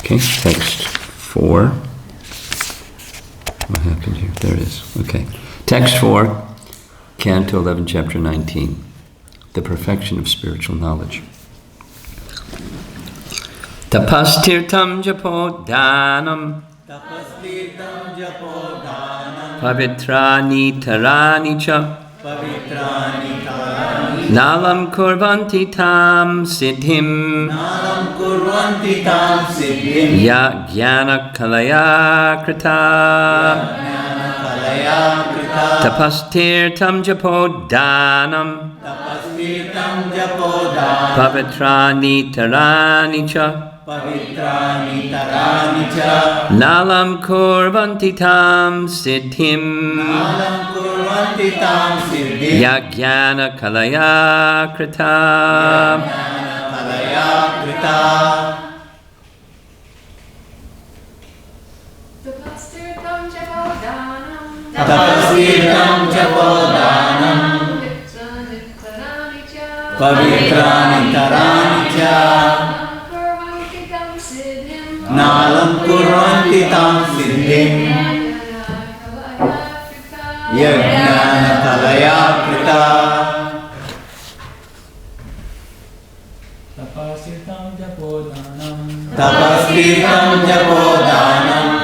Okay, text 4. What happened here? There it is. Okay. Text 4, Canto 11, Chapter 19. The perfection of spiritual knowledge. Tapastirtam japo dhanam pavitrani tarani cha nalam kurvanti tam siddhim ya jnana kalaya krita tapastirtam japo dhanam pavitrani tarani cha nalam kurvanti tam siddhim yajnana kalaya krita tapastirtam japodanam pavitrani tarani cha nalam kurvanti tam siddhim yajnana kalaya krita tapastirtam japodanam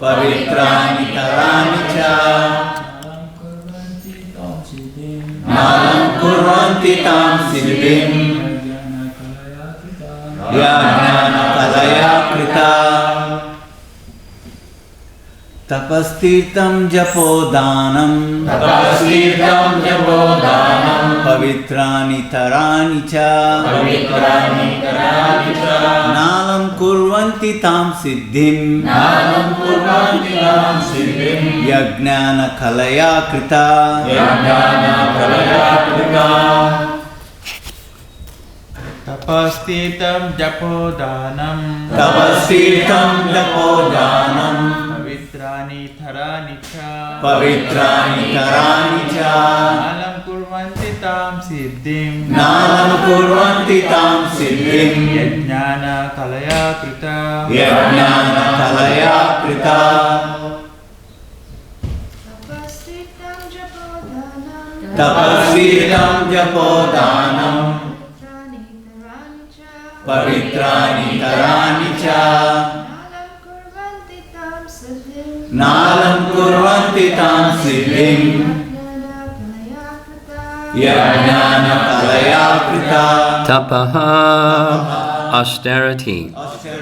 pavitrani tarani cha nalam kurvanti tam siddhim yajnana kalaya krita tapastirtam japodanam pavitrani tarani cha nalam kurvanti tam siddhim yajnana kalaya krita tapastirtam japodanam pavitrani tarani cha nalam kurvanti tam siddhim yajnana kalaya krita tapastirtam japodanam pavitrani tarani cha nalam kurvanti tam siddhim yajnana kalaya krita Tapaha, austerity.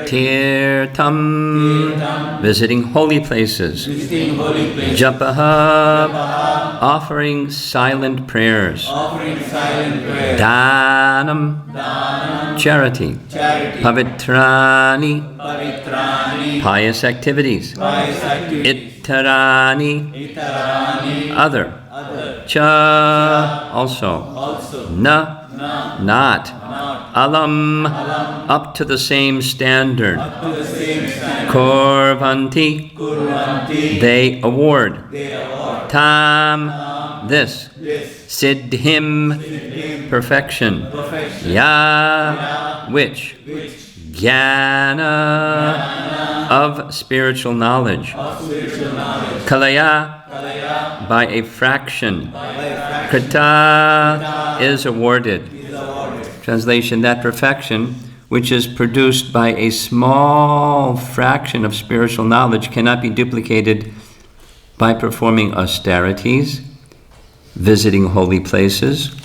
Tirtam, visiting holy places. Japaha, offering silent prayers. Dhanam, charity. Pavitrani, pious activities. Ittarani, other. Cha, also. Na, not. Alam, up to the same standard. Kurvanti, they award. Tam, this. Siddhim, perfection. Ya, which. Jnana, of spiritual knowledge. Kalaya, by a fraction. Krita is awarded. Translation, that perfection, which is produced by a small fraction of spiritual knowledge, cannot be duplicated by performing austerities, visiting holy places,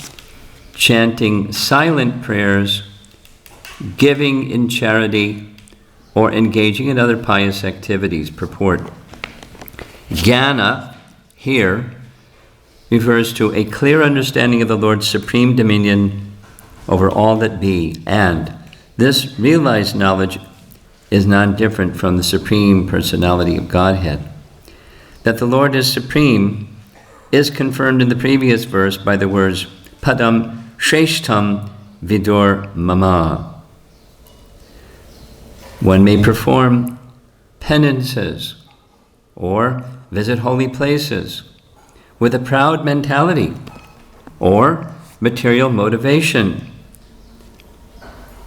chanting silent prayers, giving in charity, or engaging in other pious activities. Purport. Jnana, here, refers to a clear understanding of the Lord's supreme dominion over all that be, and this realized knowledge is non-different from the Supreme Personality of Godhead. That the Lord is supreme is confirmed in the previous verse by the words Padam Shreshtam Vidur Mama. One may perform penances or visit holy places with a proud mentality or material motivation,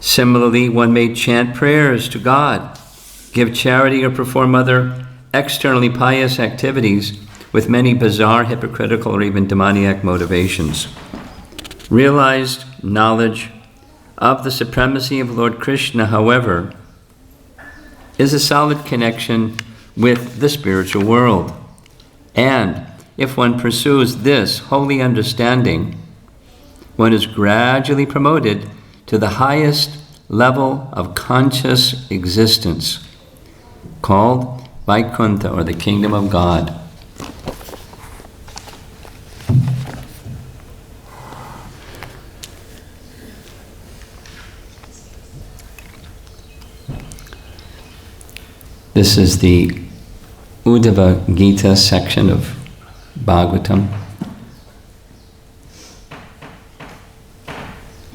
Similarly, one may chant prayers to God, give charity, or perform other externally pious activities with many bizarre, hypocritical, or even demoniac motivations. Realized knowledge of the supremacy of Lord Krishna, however, is a solid connection with the spiritual world. And if one pursues this holy understanding, one is gradually promoted to the highest level of conscious existence, called Vaikuntha, or the Kingdom of God. This is the Uddhava Gita section of Bhagavatam.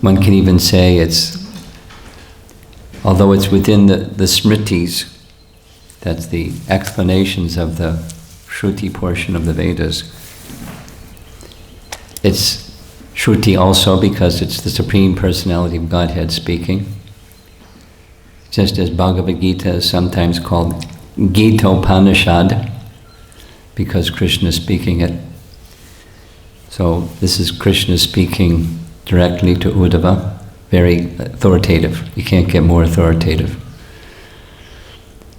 One can even say although it's within the Smritis, that's the explanations of the Shruti portion of the Vedas. It's Shruti also because it's the Supreme Personality of Godhead speaking. Just as Bhagavad Gita is sometimes called Gita-upanishad, because Krishna is speaking it. So this is Krishna speaking directly to Uddhava, very authoritative. You can't get more authoritative.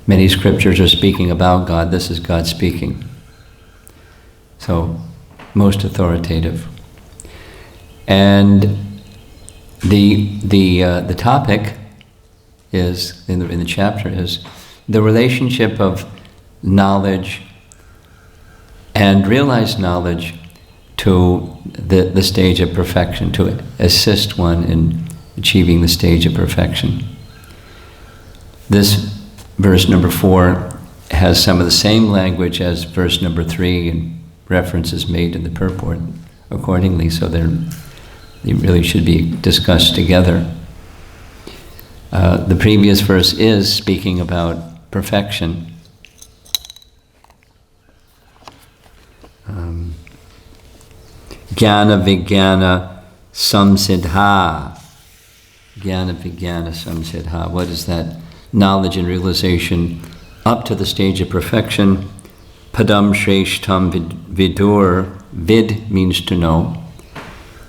Many scriptures are speaking about God. This is God speaking. So, most authoritative. And the topic is in the chapter is the relationship of knowledge and realized knowledge to the stage of perfection, to assist one in achieving the stage of perfection. This verse number 4 has some of the same language as verse number 3, and references made in the purport accordingly, so they really should be discussed together. The previous verse is speaking about perfection. Jnana Vijnana Samsiddha. Jnana Vijnana Samsiddha. What is that? Knowledge and realization up to the stage of perfection. Padam Shreshtam Vidur. Vid means to know.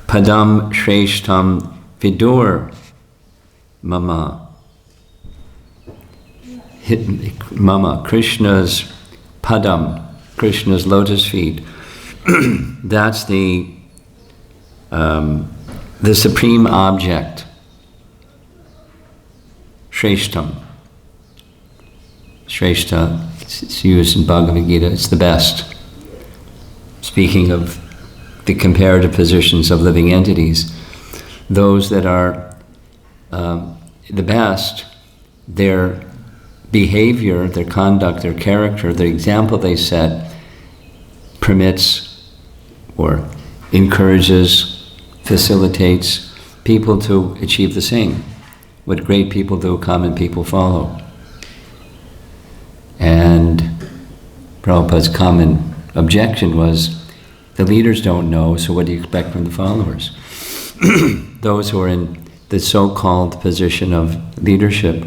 Padam Shreshtam Vidur. Mama. Mama. Krishna's Padam. Krishna's lotus feet. That's the supreme object. Shreshtam. Shreshta, it's used in Bhagavad Gita, it's the best. Speaking of the comparative positions of living entities, those that are the best, their behavior, their conduct, their character, the example they set permits or encourages, facilitates people to achieve the same. What great people do, common people follow. And Prabhupada's common objection was, the leaders don't know, so what do you expect from the followers? Those who are in the so-called position of leadership,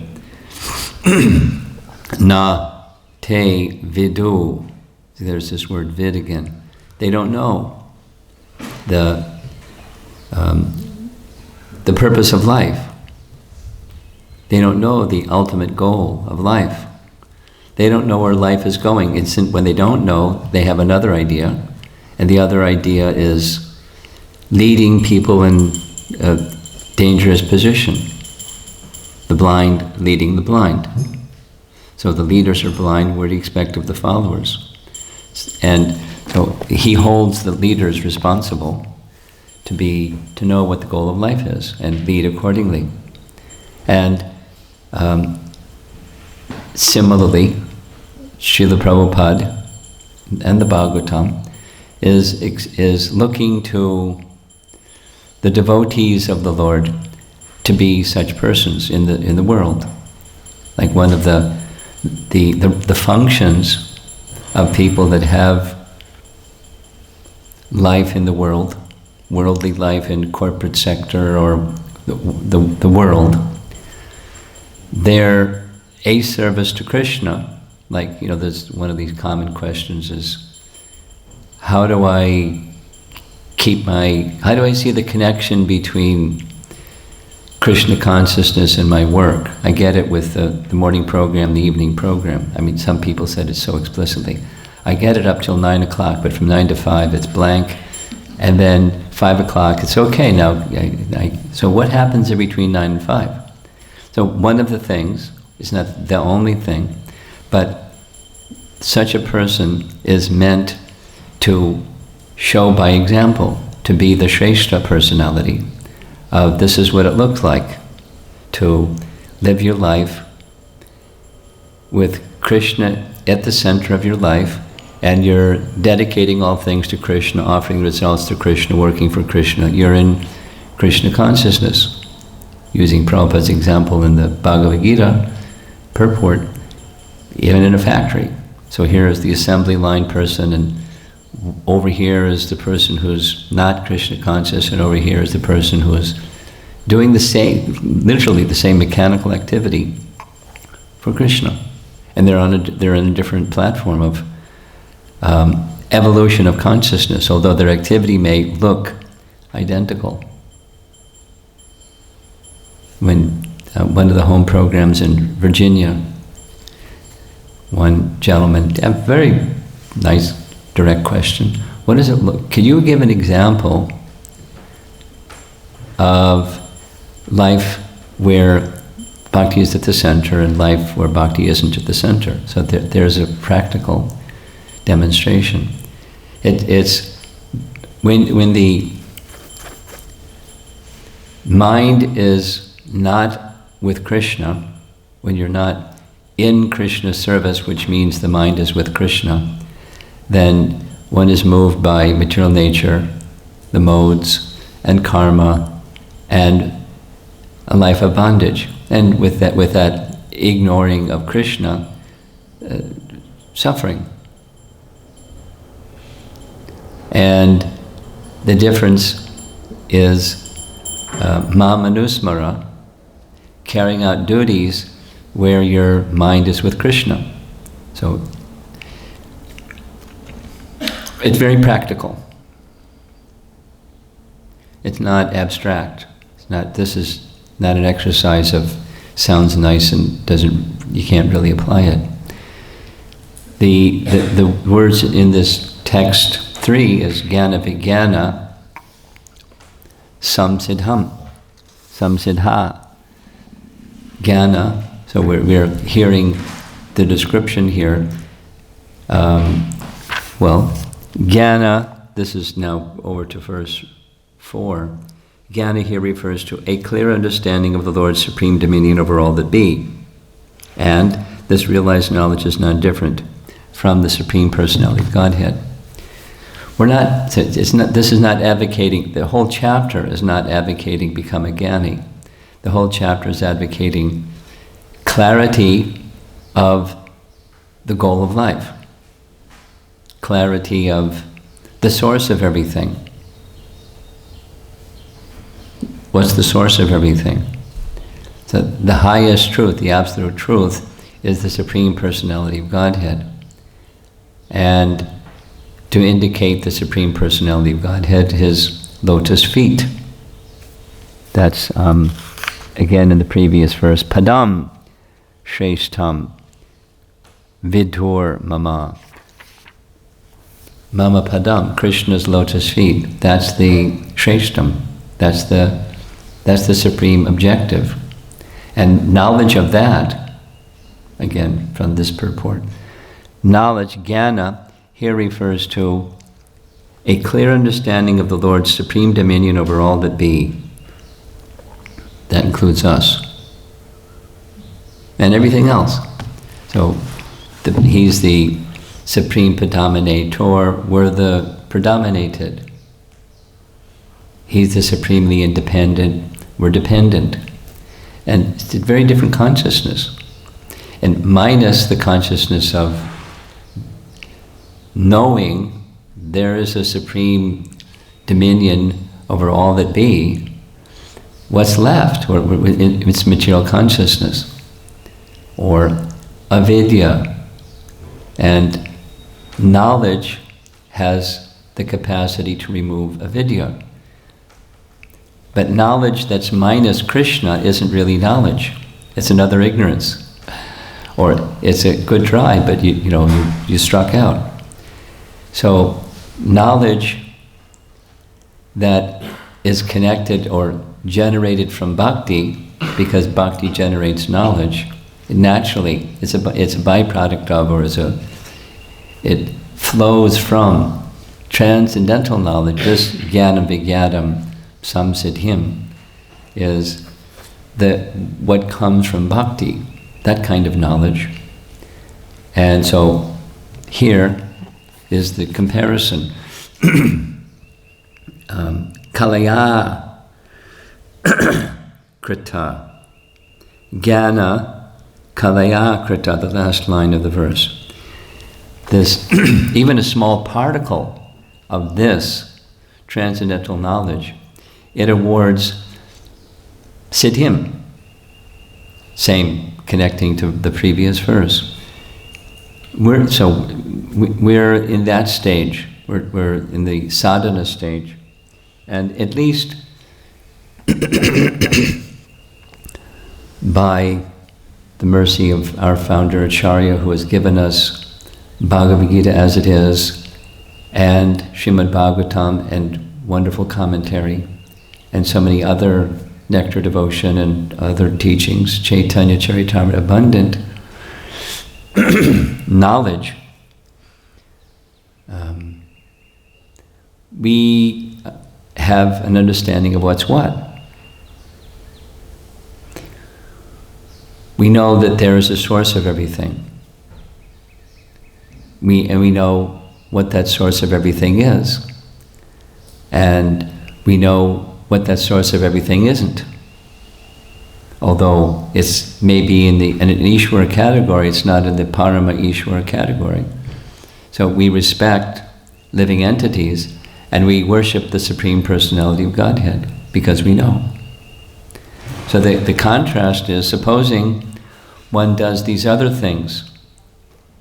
na te vidu, there's this word vid again, they don't know the purpose of life. They don't know the ultimate goal of life. They don't know where life is going. When they don't know, they have another idea, and the other idea is leading people in a dangerous position. The blind leading the blind. So the leaders are blind, what do you expect of the followers? And so he holds the leaders responsible to know what the goal of life is and lead accordingly. And similarly, Srila Prabhupada and the Bhagavatam is looking to the devotees of the Lord to be such persons in the world. Like one of the functions of people that have life in the world, worldly life in corporate sector or the world, they're a service to Krishna. Like, there's one of these common questions is, how do I see the connection between Krishna consciousness and my work? I get it with the morning program, the evening program. I mean, some people said it so explicitly. I get it up till 9 o'clock, but from 9 to 5 it's blank. And then 5 o'clock, it's okay now. So what happens in between 9 and 5? So one of the things, it's not the only thing, but such a person is meant to show by example, to be the Shrestha personality. This is what it looks like to live your life with Krishna at the center of your life, and you're dedicating all things to Krishna, offering results to Krishna, working for Krishna. You're in Krishna consciousness. Using Prabhupada's example in the Bhagavad Gita purport, even in a factory. So here is the assembly line person, and over here is the person who's not Krishna conscious, and over here is the person who is doing the same, literally the same mechanical activity for Krishna. And they're on a different platform of evolution of consciousness, although their activity may look identical. When one of the home programs in Virginia, one gentleman, a very nice, direct question. What does it look? Can you give an example of life where bhakti is at the center and life where bhakti isn't at the center? So there's a practical demonstration. It's when the mind is not with Krishna, when you're not in Krishna's service, which means the mind is with Krishna, then one is moved by material nature, the modes, and karma, and a life of bondage. And with that ignoring of Krishna, suffering. And the difference is mamanusmara, carrying out duties where your mind is with Krishna. So it's very practical. It's not abstract. This is not an exercise of sounds nice and you can't really apply it. The words in this text 3 is Jnana Vijnana Samsiddham. Samsiddha. Jnana, so we're hearing the description here. Jnana, this is now over to verse 4. Jnana here refers to a clear understanding of the Lord's supreme dominion over all that be. And this realized knowledge is not different from the Supreme Personality of Godhead. This is not advocating, the whole chapter is not advocating become a Jnani. The whole chapter is advocating clarity of the goal of life. Clarity of the source of everything. What's the source of everything? So the highest truth, the absolute truth, is the Supreme Personality of Godhead. And to indicate the Supreme Personality of Godhead, his lotus feet. That's, again in the previous verse, Padam Shreshtam Vidur Mama. Mama Padam, Krishna's lotus feet. That's the Shreshtam. That's the supreme objective. And knowledge of that, again from this purport, knowledge, jnana, here refers to a clear understanding of the Lord's supreme dominion over all that be. That includes us. And everything else. So he's the supreme predominator, we're the predominated. He's the supremely independent, we're dependent. And it's a very different consciousness. And minus the consciousness of knowing there is a supreme dominion over all that be, what's left? It's material consciousness. or avidya. And knowledge has the capacity to remove avidya. But knowledge that's minus Krishna isn't really knowledge. It's another ignorance. Or it's a good try, but you struck out. So knowledge that is connected or generated from bhakti, because bhakti generates knowledge, naturally it's a byproduct of, or it flows from transcendental knowledge. This jnanam vijnanam samsiddhim is what comes from bhakti, that kind of knowledge. And so here is the comparison. Kalaya krita. Jnana kalaya krita, the last line of the verse. This, even a small particle of this transcendental knowledge, it awards siddhim. Same, connecting to the previous verse. We're in that stage. We're in the sadhana stage. And at least by the mercy of our founder Acharya, who has given us Bhagavad Gita as it is, and Srimad Bhagavatam, and wonderful commentary, and so many other nectar devotion and other teachings, Chaitanya Charitamrita, abundant knowledge. We have an understanding of what's what. We know that there is a source of everything. We know what that source of everything is. And we know what that source of everything isn't. Although it's maybe in an Ishvara category, it's not in the Parama Ishvara category. So we respect living entities and we worship the Supreme Personality of Godhead because we know. So the contrast is, supposing one does these other things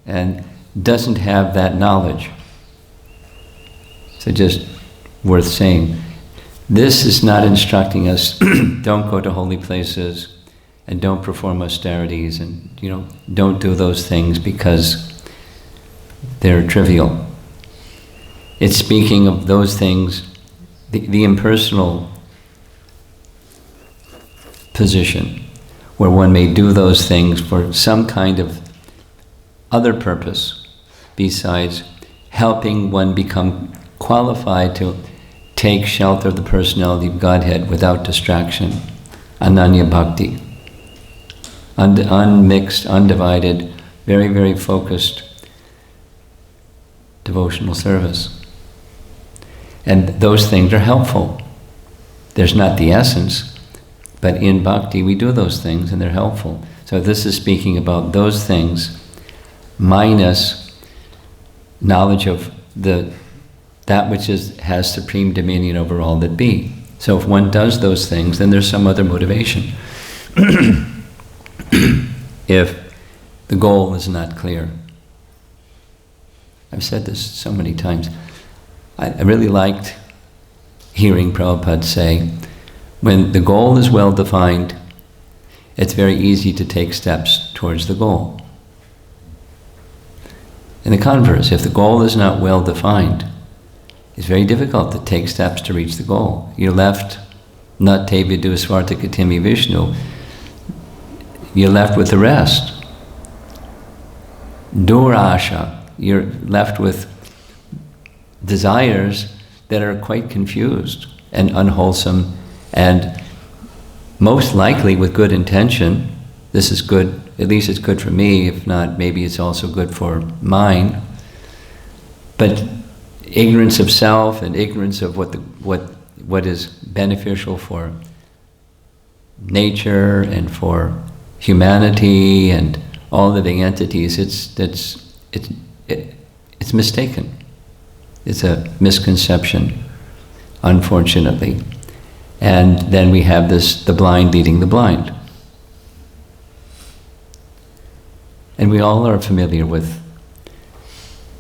and doesn't have that knowledge. So just worth saying, this is not instructing us, don't go to holy places and don't perform austerities and don't do those things because they're trivial. It's speaking of those things, the impersonal position, where one may do those things for some kind of other purpose besides helping one become qualified to take shelter of the personality of Godhead without distraction. Ananya bhakti. Unmixed, undivided, very, very focused devotional service. And those things are helpful. There's not the essence, but in bhakti we do those things and they're helpful. So this is speaking about those things minus knowledge of that which has supreme dominion over all that be. So if one does those things, then there's some other motivation. If the goal is not clear. I've said this so many times. I really liked hearing Prabhupada say, when the goal is well defined, it's very easy to take steps towards the goal. In the converse, if the goal is not well defined, it's very difficult to take steps to reach the goal. You're left, nat te vidu swartakatimi Vishnu, you're left with the rest. Durasha, you're left with desires that are quite confused and unwholesome, and most likely with good intention. This is good, at least it's good for me, if not, maybe it's also good for mine. But ignorance of self and ignorance of what is beneficial for nature and for humanity and all living entities, it's mistaken. It's a misconception, unfortunately. And then we have the blind leading the blind. And we all are familiar with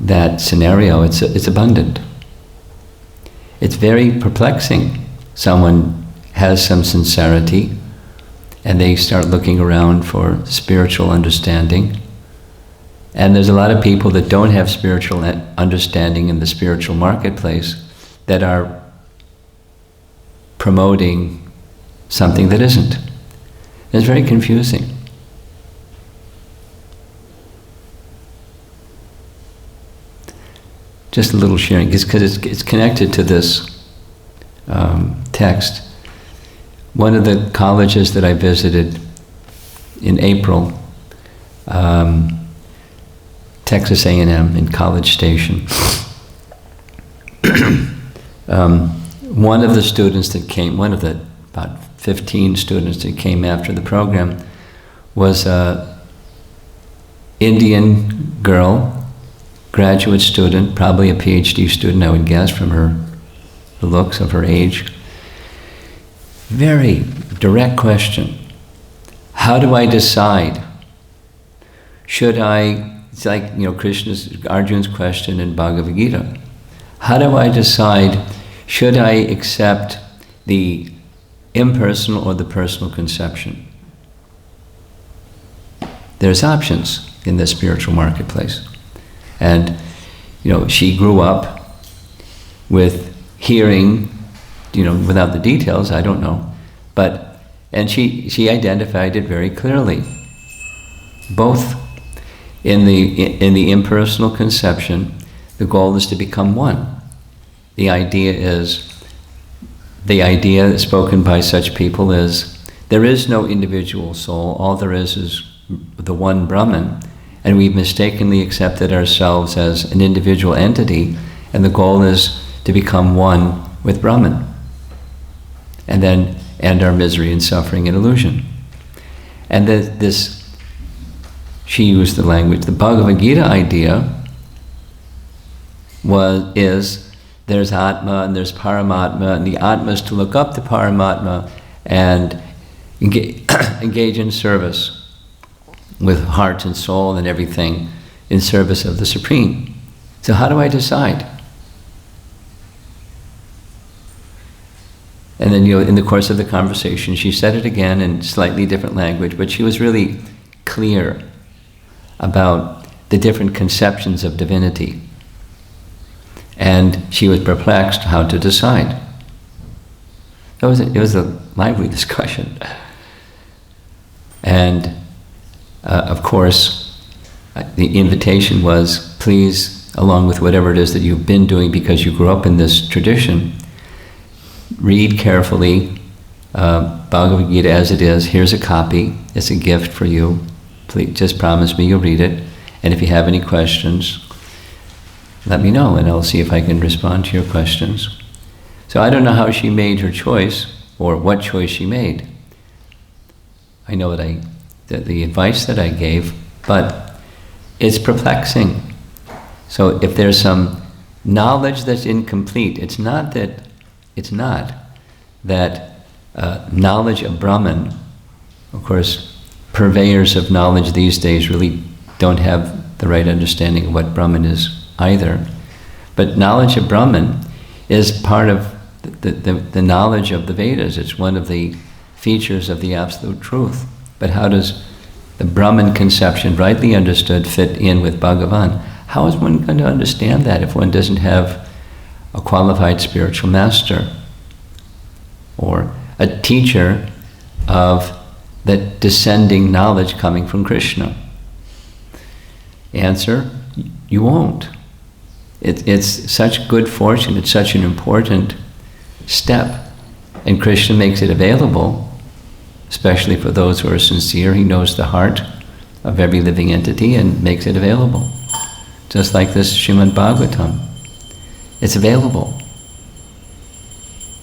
that scenario. It's abundant. It's very perplexing. Someone has some sincerity and they start looking around for spiritual understanding. And there's a lot of people that don't have spiritual understanding in the spiritual marketplace that are promoting something that isn't. It's very confusing. Just a little sharing, because it's connected to this text. One of the colleges that I visited in April, Texas A&M in College Station, one of the students that came, one of the about 15 students that came after the program was an Indian girl, graduate student, probably a PhD student, I would guess, from the looks of her age. Very direct question. How do I decide? Should I, it's like, Arjuna's question in Bhagavad Gita. How do I decide, should I accept the impersonal or the personal conception? There's options in the spiritual marketplace. And, she grew up with hearing, without the details, I don't know, and she identified it very clearly. Both in the impersonal conception, the goal is to become one. The idea spoken by such people is, there is no individual soul, all there is the one Brahman, and we've mistakenly accepted ourselves as an individual entity, and the goal is to become one with Brahman, and then end our misery and suffering and illusion. And she used the language, the Bhagavad Gita idea is there's Atma and there's Paramatma, and the Atma is to look up to Paramatma and engage in service with heart and soul and everything in service of the Supreme. So how do I decide? And then, in the course of the conversation, she said it again in slightly different language, but she was really clear about the different conceptions of divinity. And she was perplexed how to decide. It was a lively discussion. And of course, the invitation was, please, along with whatever it is that you've been doing because you grew up in this tradition, read carefully Bhagavad Gita as it is. Here's a copy. It's a gift for you. Please, just promise me you'll read it. And if you have any questions, let me know, and I'll see if I can respond to your questions. So I don't know how she made her choice, or what choice she made. I know that the advice that I gave, but it's perplexing. So if there's some knowledge that's incomplete, it's not that knowledge of Brahman, of course, purveyors of knowledge these days really don't have the right understanding of what Brahman is either. But knowledge of Brahman is part of the knowledge of the Vedas. It's one of the features of the Absolute Truth. But how does the Brahman conception, rightly understood, fit in with Bhagavan? How is one going to understand that if one doesn't have a qualified spiritual master or a teacher of the descending knowledge coming from Krishna? Answer, you won't. It's such good fortune, it's such an important step, and Krishna makes it available, especially for those who are sincere. He knows the heart of every living entity and makes it available. Just like this Srimad Bhagavatam. It's available.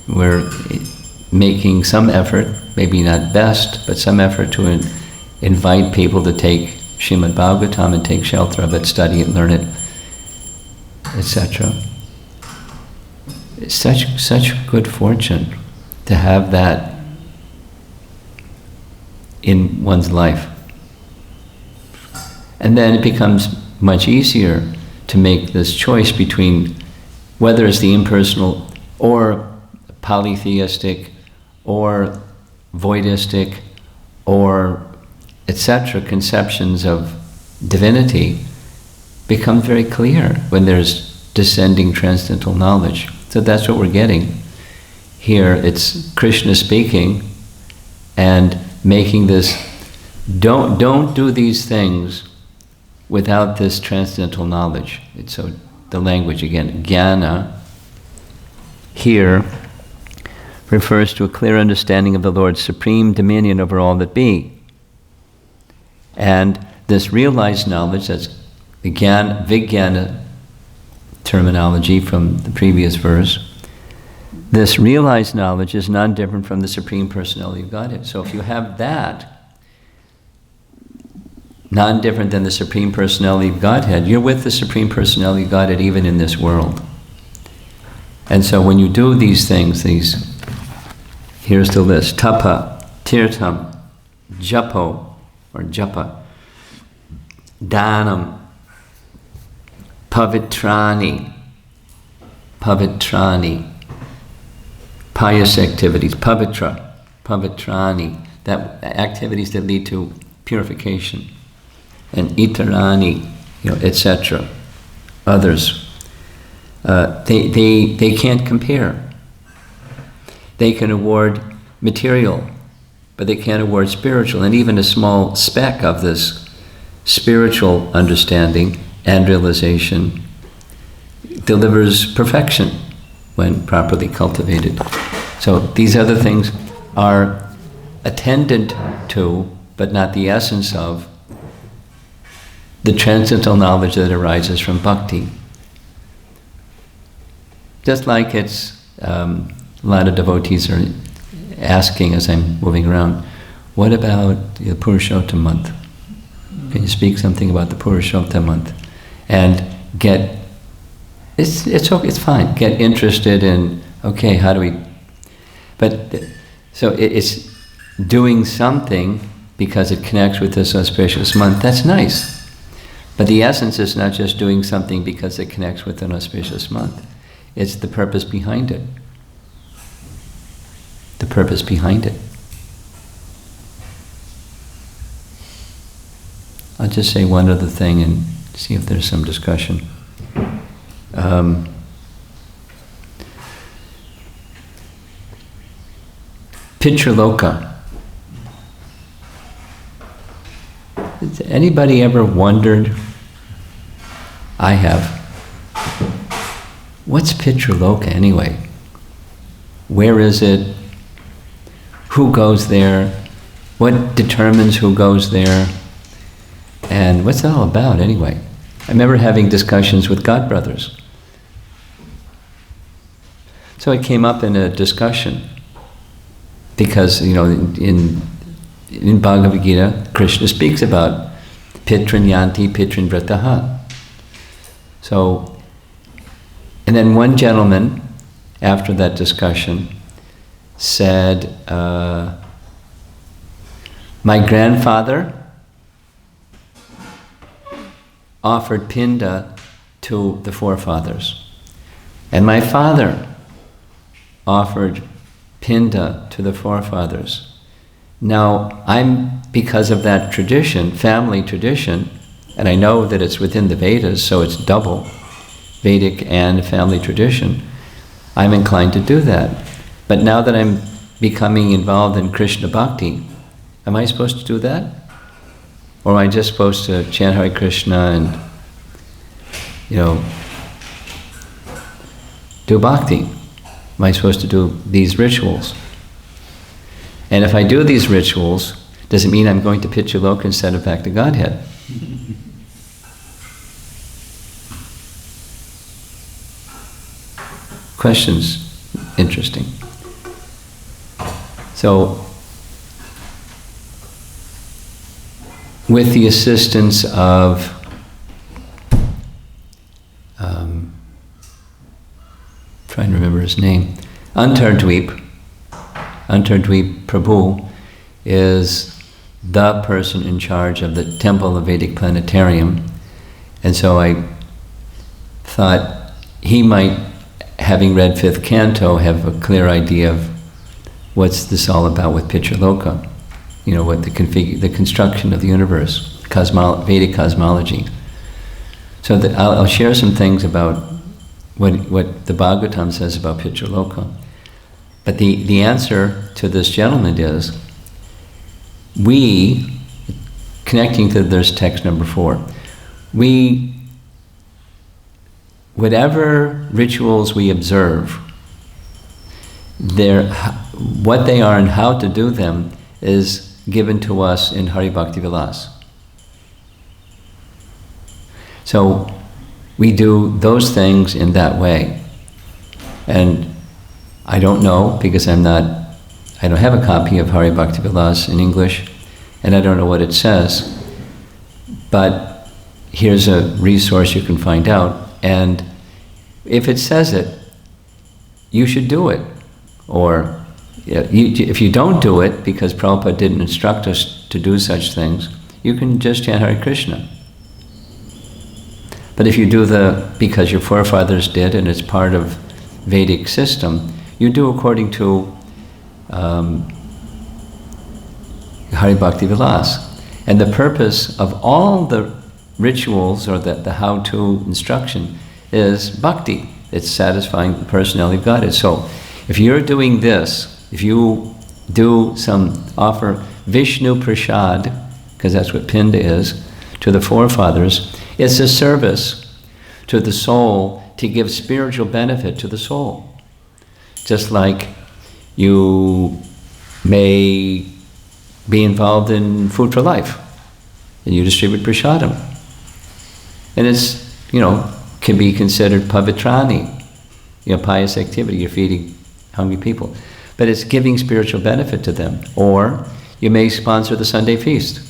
We're making some effort, maybe not best, but some effort to invite people to take Srimad Bhagavatam and take shelter of it, study it, learn it, etc. It's such good fortune to have that in one's life. And then it becomes much easier to make this choice between whether it's the impersonal or polytheistic or voidistic or etc. conceptions of divinity become very clear when there's descending transcendental knowledge. So that's what we're getting here. It's Krishna speaking and making this, don't do these things without this transcendental knowledge. It's so the language again, jnana, here refers to a clear understanding of the Lord's supreme dominion over all that be. And this realized knowledge, that's the vijnana terminology from the previous verse, this realized knowledge is none different from the Supreme Personality of Godhead. So if you have that, none different than the Supreme Personality of Godhead, you're with the Supreme Personality of Godhead even in this world. And so when you do these things, here's the list: tapa, tirtham, japo, or japa, danam, pavitrani, pious activities, pavitrani, that activities that lead to purification, and itarani, etc. Others, they can't compare. They can award material, but they can't award spiritual. And even a small speck of this spiritual understanding and realization delivers perfection when properly cultivated. So these other things are attendant to, but not the essence of, the transcendental knowledge that arises from bhakti. Just like it's, a lot of devotees are asking as I'm moving around, what about the Purushottam month? Can you speak something about the Purushottam month? And it's okay, it's fine. Get interested in, okay, how do we, so it's doing something because it connects with this auspicious month. That's nice. But the essence is not just doing something because it connects with an auspicious month. It's the purpose behind it. The purpose behind it. I'll just say one other thing and see if there's some discussion. Pitraloka. Has anybody ever wondered? I have. What's Pitraloka anyway? Where is it? Who goes there? What determines who goes there? And what's that all about anyway? I remember having discussions with God brothers. So it came up in a discussion because, in Bhagavad Gita, Krishna speaks about Pitrin Yanti, Pitrin Vrataha. So, and then one gentleman, after that discussion, said, my grandfather offered pinda to the forefathers, and my father offered pinda to the forefathers. Now, because of that tradition, family tradition, and I know that it's within the Vedas, so it's double, Vedic and family tradition, I'm inclined to do that. But now that I'm becoming involved in Krishna Bhakti, am I supposed to do that? Or am I just supposed to chant Hare Krishna and, do Bhakti? Am I supposed to do these rituals? And if I do these rituals, does it mean I'm going to Pitraloka instead of back to Godhead? Questions? Interesting. So, with the assistance of trying to remember his name, Antardweep Prabhu is the person in charge of the Temple of Vedic Planetarium. And so I thought he might, having read 5th canto, have a clear idea of what's this all about with Pitraloka. You know, what the construction of the universe, Vedic cosmology. So I'll share some things about what the Bhagavatam says about Pitraloka. But the answer to this gentleman is, we, connecting to this text number 4, whatever rituals we observe, what they are and how to do them is given to us in Hari Bhakti Vilas. So we do those things in that way. And I don't know, because I don't have a copy of Hari Bhakti Vilas in English, and I don't know what it says, but here's a resource you can find out, and if it says it, you should do it. Or if you don't do it, because Prabhupada didn't instruct us to do such things, you can just chant Hare Krishna. But if you do because your forefathers did, and it's part of Vedic system, you do according to Hari Bhakti Vilas. And the purpose of all the rituals, or the how-to instruction, is bhakti. It's satisfying the personality of God. So if you're doing this, if you do offer Vishnu Prasad, because that's what Pinda is, to the forefathers, it's a service to the soul to give spiritual benefit to the soul. Just like you may be involved in Food for Life, and you distribute prasadam. And it's, can be considered pavitrani, pious activity, you're feeding hungry people. But it's giving spiritual benefit to them. Or you may sponsor the Sunday feast.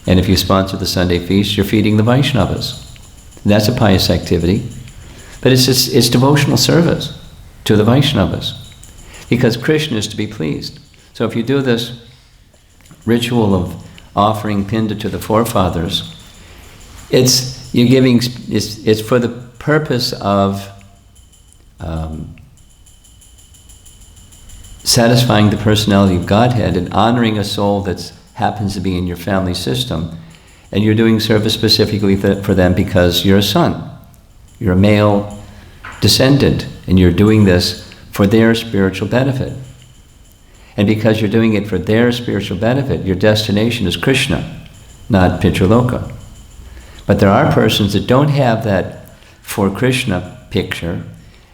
And if you sponsor the Sunday feast, you're feeding the Vaishnavas. And that's a pious activity. But it's devotional service to the Vaishnavas. Because Krishna is to be pleased. So if you do this ritual of offering pinda to the forefathers, it's for the purpose of satisfying the personality of Godhead and honoring a soul that happens to be in your family system, and you're doing service specifically for them because you're a son, you're a male descendant, and you're doing this for their spiritual benefit. And because you're doing it for their spiritual benefit, your destination is Krishna, not Pitraloka. But there are persons that don't have that for Krishna picture,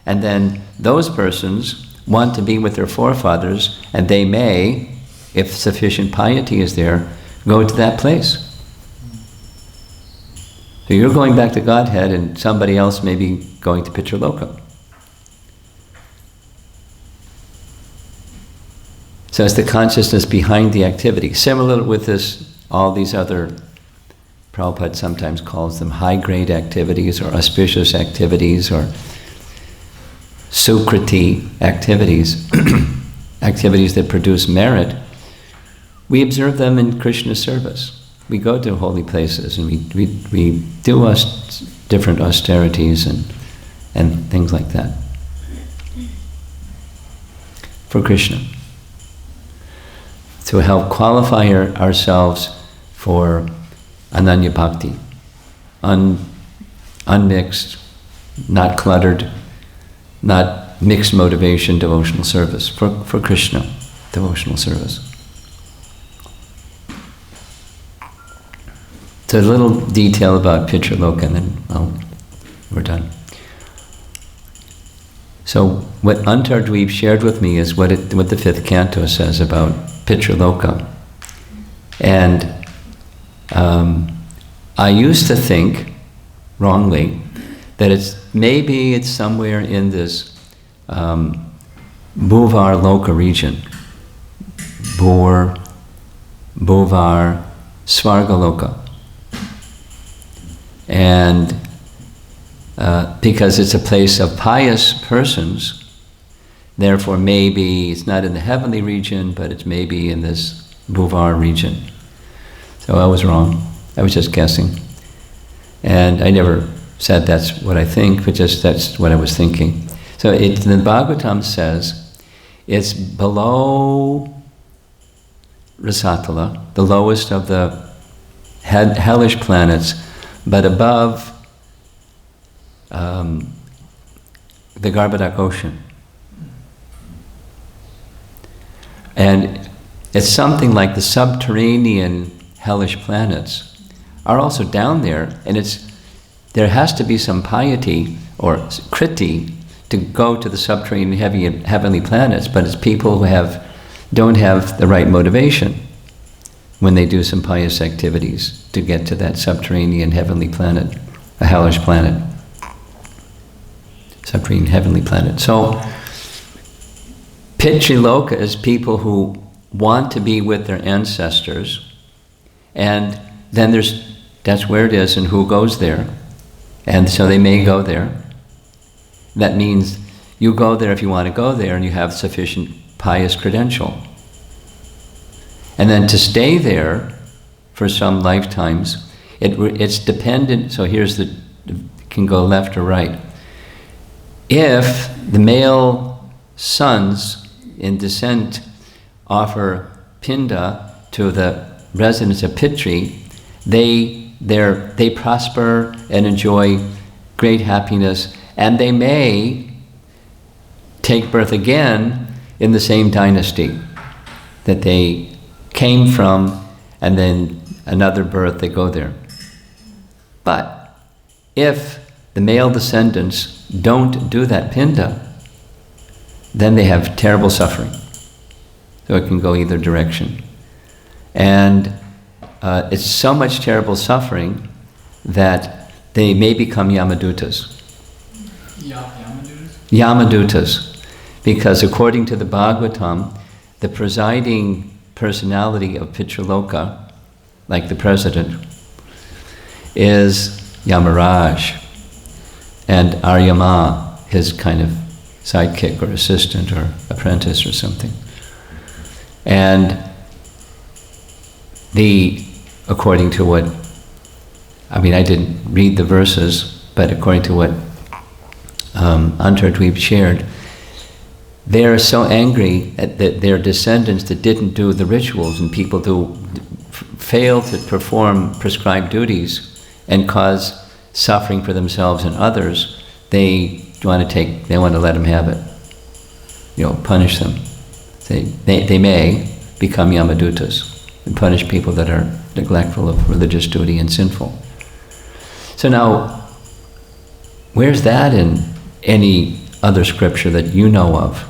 and then those persons want to be with their forefathers, and they may, if sufficient piety is there, go to that place. So you're going back to Godhead, and somebody else may be going to Pitraloka. So it's the consciousness behind the activity. Similar with all these other, Prabhupada sometimes calls them high-grade activities, or auspicious activities, or Sukriti activities, activities that produce merit. We observe them in Krishna service. We go to holy places, and we do different austerities and things like that for Krishna, to help qualify ourselves for Ananya Bhakti, unmixed, not cluttered, not mixed motivation devotional service, for Krishna devotional service. So a little detail about Pitraloka, and then we're done. So what Antardweep shared with me is what the 5th canto says about Pitraloka. And I used to think, wrongly, that maybe it's somewhere in this Bhuvar Loka region. Bhuvar, Svargaloka. And because it's a place of pious persons, therefore maybe it's not in the heavenly region, but it's maybe in this Bhuvar region. So I was wrong. I was just guessing. And I never said that's what I think, but just that's what I was thinking. So the Bhagavatam says it's below Rasatala, the lowest of the hellish planets, but above the Garbhodak Ocean. And it's something like the subterranean hellish planets are also down there, and there has to be some piety or kriti to go to the subterranean heavenly planets, but it's people who don't have the right motivation when they do some pious activities to get to that subterranean heavenly planet, a hellish planet. Subterranean heavenly planet. So, Pitriloka is people who want to be with their ancestors, and then that's where it is and who goes there. And so they may go there. That means you go there if you want to go there and you have sufficient pious credential. And then to stay there for some lifetimes, it's dependent, so it can go left or right. If the male sons in descent offer pinda to the residents of Pitri, they prosper and enjoy great happiness, and they may take birth again in the same dynasty that they came from, and then another birth, they go there. But if the male descendants don't do that pinda, then they have terrible suffering. So it can go either direction. And it's so much terrible suffering that they may become Yamadutas. Yamadutas. Because according to the Bhagavatam, the presiding personality of Pitriloka, like the president, is Yamaraj. And Aryama, his kind of sidekick or assistant or apprentice or something. And according to what, I didn't read the verses, but according to what Antardweep shared, they are so angry at their descendants that didn't do the rituals, and people who fail to perform prescribed duties and cause suffering for themselves and others. They want to let them have it. Punish them. They may become Yamadutas and punish people that are neglectful of religious duty and sinful. So now, where's that in any other scripture that you know of?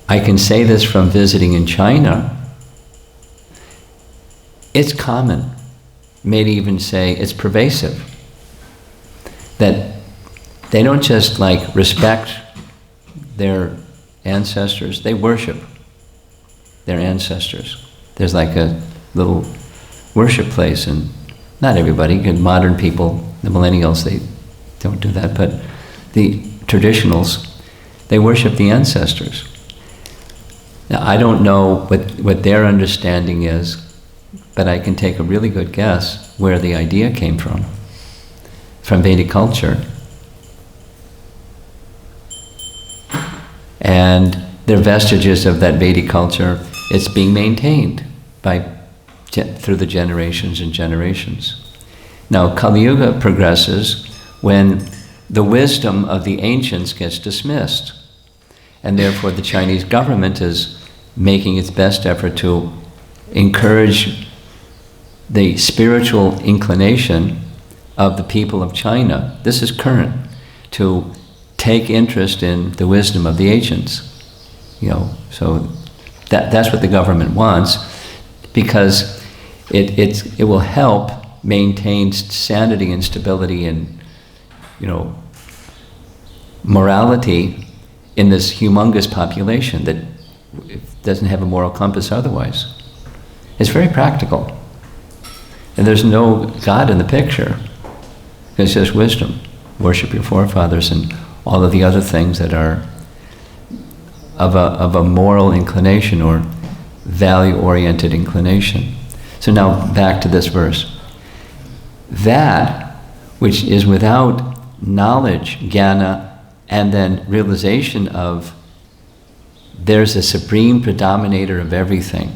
I can say this from visiting in China. It's common. Maybe even say it's pervasive. That they don't just respect their ancestors, they worship their ancestors. There's a little worship place, and not everybody, modern people, the millennials, they don't do that, but the traditionals, they worship the ancestors. Now, I don't know what their understanding is, but I can take a really good guess where the idea came from Vedic culture. And there are vestiges of that Vedic culture. It's being maintained through the generations and generations. Now, Kali Yuga progresses when the wisdom of the ancients gets dismissed. And therefore the Chinese government is making its best effort to encourage the spiritual inclination of the people of China. This is current, to take interest in the wisdom of the ancients. So that's what the government wants, because it will help maintain sanity and stability and morality in this humongous population that doesn't have a moral compass otherwise. It's very practical. And there's no God in the picture. It's just wisdom. Worship your forefathers and all of the other things that are of a moral inclination or value-oriented inclination. So now back to this verse. That which is without knowledge, jnana, and then realization of there's a supreme predominator of everything,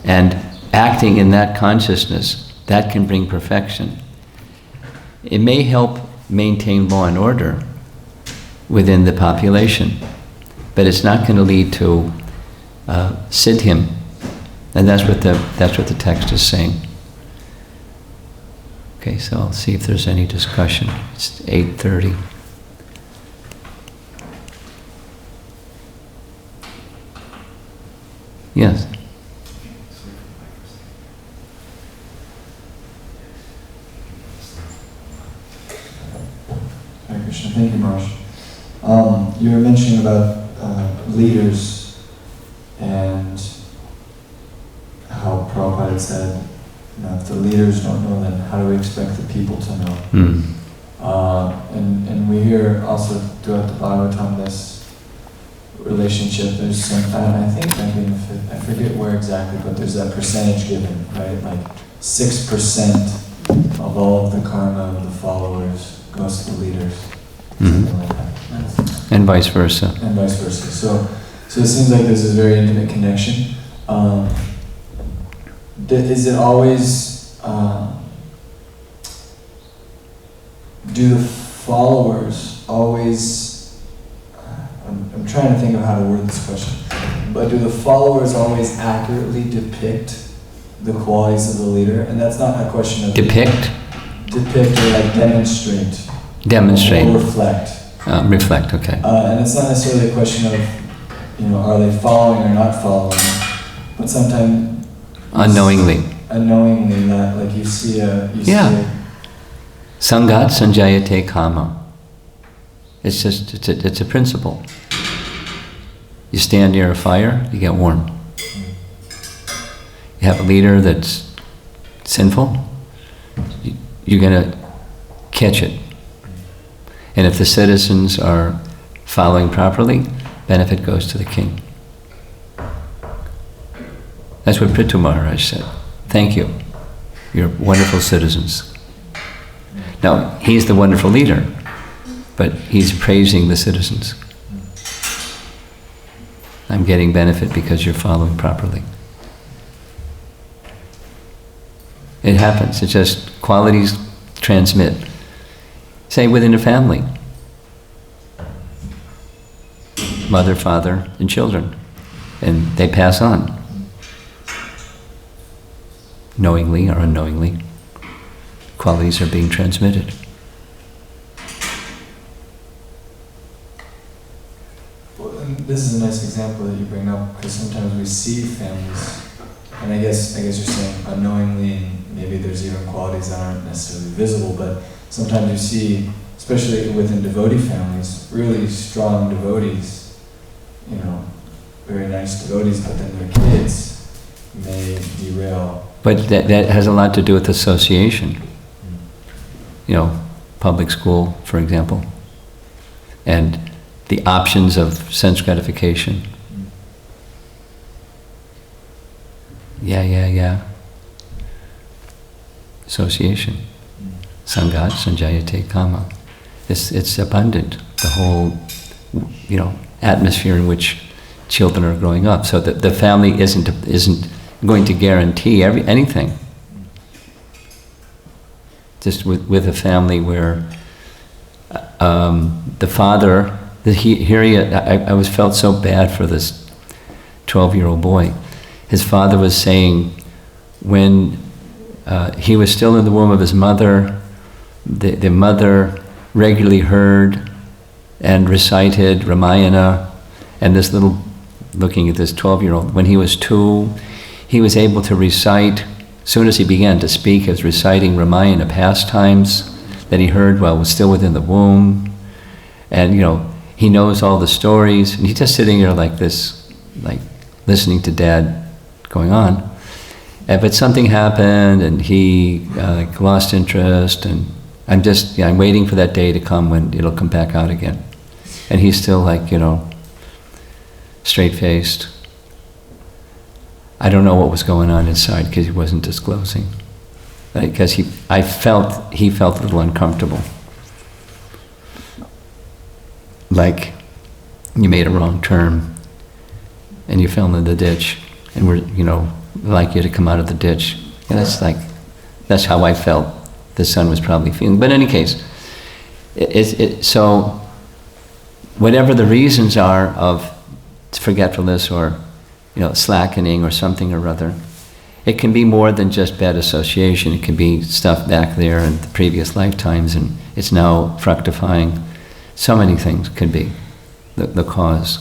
and acting in that consciousness, that can bring perfection. It may help maintain law and order within the population, but it's not going to lead to siddhim, and that's what the text is saying. Okay, so I'll see if there's any discussion. It's 8:30. Yes. Hare Krishna. Thank you, Maharaj. You were mentioning about leaders and how Prabhupada said, if the leaders don't know, then how do we expect the people to know? And we hear also throughout the Bhagavatam this relationship. There's some, I forget where exactly, but there's that percentage given, right? Like 6% of all of the karma of the followers goes to the leaders. Something like that. And vice versa. And vice versa. So it seems like there's this very intimate connection. Is it always, do the followers always, I'm trying to think of how to word this question, but do the followers always accurately depict the qualities of the leader? And that's not a question of... Depict? Depict or like demonstrate. Demonstrate. Or reflect. Reflect, okay. And it's not necessarily a question of, are they following or not following, but sometimes... Unknowingly. Unknowingly, that like you see a... Sangat sanjayate kama. It's just, it's a principle. You stand near a fire, you get warm. You have a leader that's sinful, you're going to catch it. And if the citizens are following properly, benefit goes to the king. That's what Prithu Maharaj said. Thank you. You're wonderful citizens. Now, he's the wonderful leader, but he's praising the citizens. I'm getting benefit because you're following properly. It happens. It's just qualities transmit. Say within a family. Mother, father, and children. And they pass on. Knowingly or unknowingly. Qualities are being transmitted. Well, and this is a nice example that you bring up, because sometimes we see families, and I guess you're saying unknowingly, and maybe there's even qualities that aren't necessarily visible, but sometimes you see, especially within devotee families, really strong devotees, very nice devotees, but then their kids may derail. But that has a lot to do with association. Public school, for example, and the options of sense gratification. Yeah. Association. Sangat sanjayate kama. It's abundant, the whole, atmosphere in which children are growing up. So that the family isn't going to guarantee anything. Just with a family where the father, I felt so bad for this 12-year-old boy. His father was saying when he was still in the womb of his mother, the mother regularly heard and recited Ramayana, and looking at this 12-year-old, when he was 2, he was able to recite. As soon as he began to speak, he was reciting Ramayana pastimes that he heard while he was still within the womb. And, he knows all the stories. And he's just sitting there like this, like listening to Dad going on. But something happened and he lost interest. And I'm waiting for that day to come when it'll come back out again. And he's still straight-faced. I don't know what was going on inside because he wasn't disclosing. Because he felt a little uncomfortable. Like you made a wrong turn and you fell into the ditch and we're, like you to come out of the ditch. And that's how I felt the son was probably feeling. But in any case, so whatever the reasons are of forgetfulness or slackening or something or other, it can be more than just bad association. It can be stuff back there in the previous lifetimes and it's now fructifying. So many things could be the cause.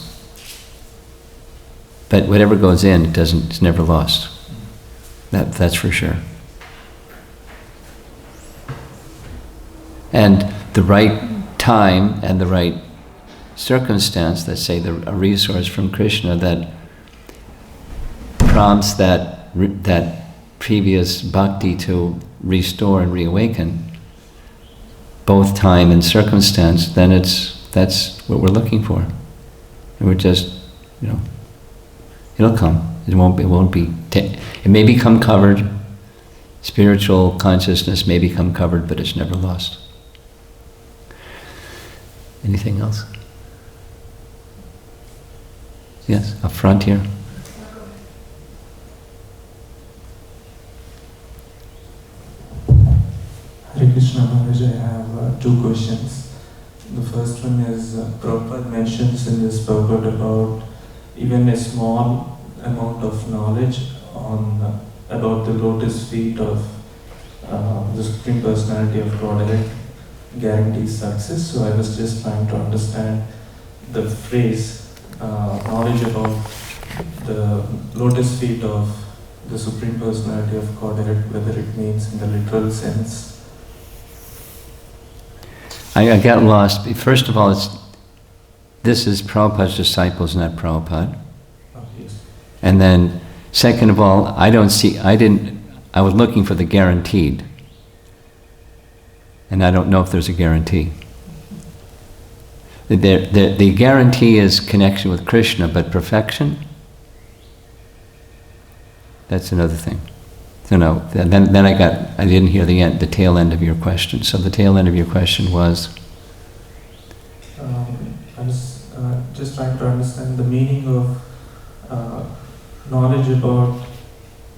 But whatever goes in, it's never lost. That's for sure. And the right time and the right circumstance, let's say a resource from Krishna that prompts that previous bhakti to restore and reawaken, both time and circumstance, then that's what we're looking for. And we're just, it'll come. It won't be. It may become covered. Spiritual consciousness may become covered, but it's never lost. Anything else? Yes, up front here. Hare Krishna Maharaj, I have 2 questions. The first one is, Prabhupada mentions in this Prabhupada about even a small amount of knowledge about the lotus feet of the Supreme Personality of Godhead guarantees success. So I was just trying to understand the phrase, knowledge about the lotus feet of the Supreme Personality of Godhead, whether it means in the literal sense. I got lost. First of all, this is Prabhupada's disciples, not Prabhupada. Oh, yes. And then, second of all, I was looking for the guaranteed. And I don't know if there's a guarantee. The guarantee is connection with Krishna, but perfection, that's another thing. So no, then I didn't hear the tail end of your question. So the tail end of your question was? I was just trying to understand the meaning of knowledge about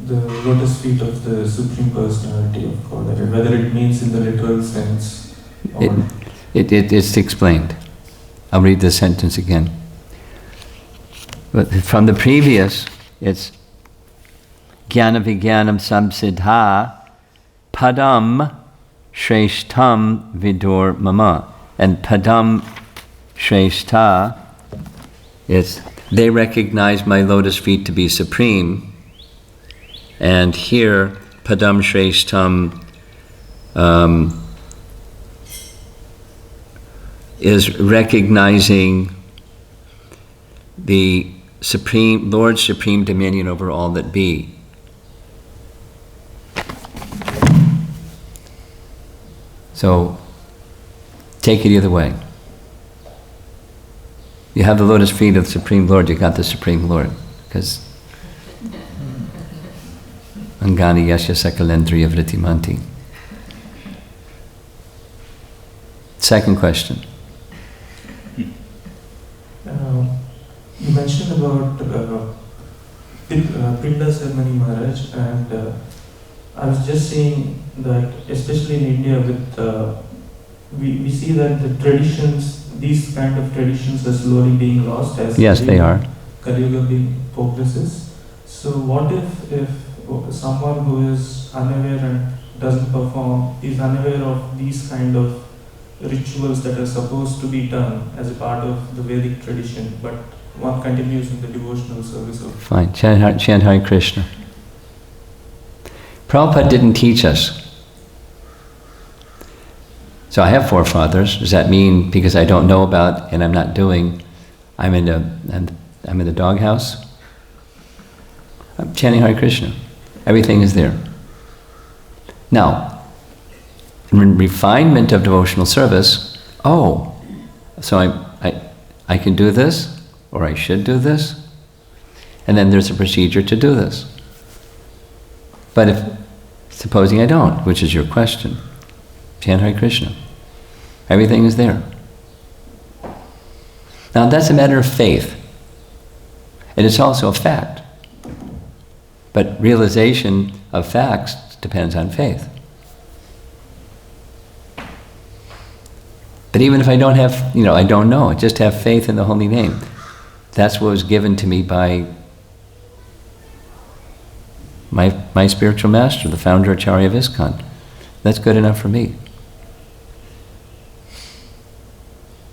the lotus feet of the Supreme Personality of Godhead, whether it means in the literal sense or... It's explained. I'll read the sentence again. But from the previous, it's Jnana Vijnanam Samsiddha Padam Shreshtam Vidur Mama. And Padam Shreshta, it's they recognize my lotus feet to be supreme. And here, Padam Shreshtam is recognizing the supreme Lord's supreme dominion over all that be. So, take it either way. You have the lotus feet of the Supreme Lord, you got the Supreme Lord. Because Angani Yasya Sakalendriya Vritimanti. Second question. You mentioned about Pinda ceremony, Maharaj, and I was just saying that, especially in India, we see that the traditions, these kind of traditions, are slowly being lost as yes, they are. Kali Yuga progresses. So, what if someone who is unaware and doesn't perform, is unaware of these kind of rituals that are supposed to be done as a part of the Vedic tradition, but one continues in the devotional service of... Fine, chant Hare Krishna. Prabhupada didn't teach us. So I have forefathers. Does that mean because I don't know about and I'm not doing, I'm in the doghouse? I'm chanting Hare Krishna. Everything is there. Now, in refinement of devotional service, so I can do this, or I should do this. And then there's a procedure to do this. But if, supposing I don't, which is your question, chant Hare Krishna. Everything is there. Now that's a matter of faith. And it's also a fact. But realization of facts depends on faith. But even if I don't have, I don't know, I just have faith in the holy name. That's what was given to me by my spiritual master, the founder Acharya of ISKCON. That's good enough for me.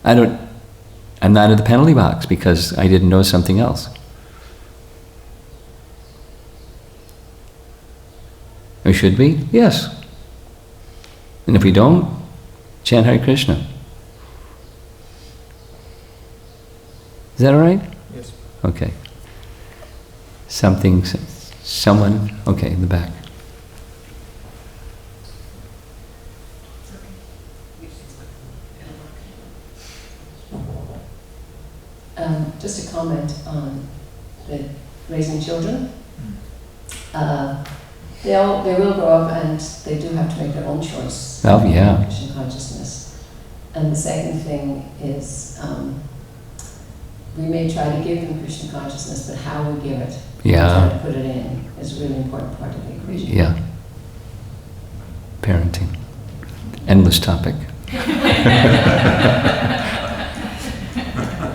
I'm not in the penalty box because I didn't know something else. Or should we? Yes. And if we don't, chant Hare Krishna. Is that all right? Yes. Okay. Someone, okay, in the back. Just a comment on the raising children. They will grow up and they do have to make their own choice. Oh, yeah. Krishna consciousness. And the second thing is, we may try to give them Krishna consciousness, but how we give it, Yeah. try to put it in, is a really important part of the equation. Yeah. Parenting. Endless topic.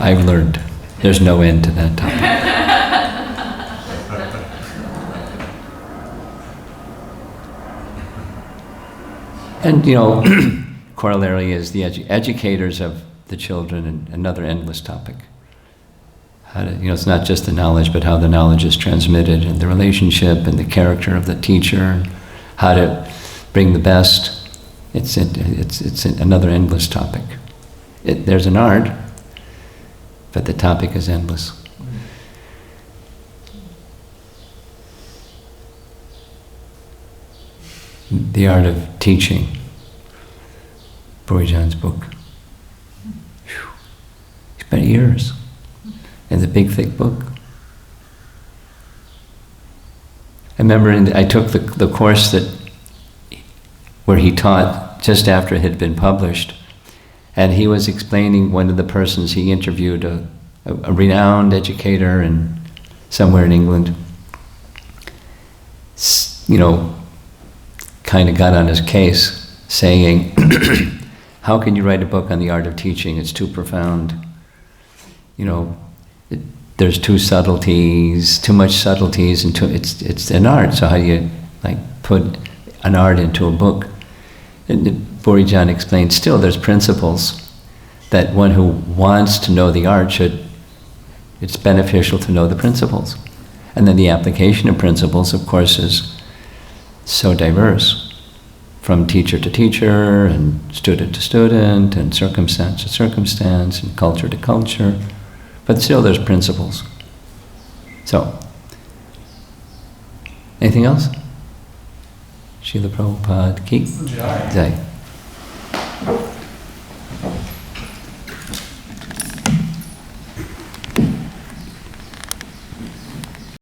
I've learned there's no end to that topic. And corollary is the educators of the children, and another endless topic. How to, it's not just the knowledge, but how the knowledge is transmitted, and the relationship, and the character of the teacher, and how to bring the best. It's another endless topic. There's an art, but the topic is endless. The Art of Teaching, Borijan's book. Whew. He spent years in the big, thick book. I remember I took the course where he taught just after it had been published, and he was explaining one of the persons he interviewed, a renowned educator somewhere in England, kind of got on his case, saying, how can you write a book on the art of teaching? It's too profound. There's too much subtleties, and it's an art. So how do you put an art into a book? And Borijan explained, still there's principles that one who wants to know the art it's beneficial to know the principles. And then the application of principles, of course, is so diverse, from teacher to teacher, and student to student, and circumstance to circumstance, and culture to culture. But still there's principles. So, anything else? Srila Prabhupada ki Jai.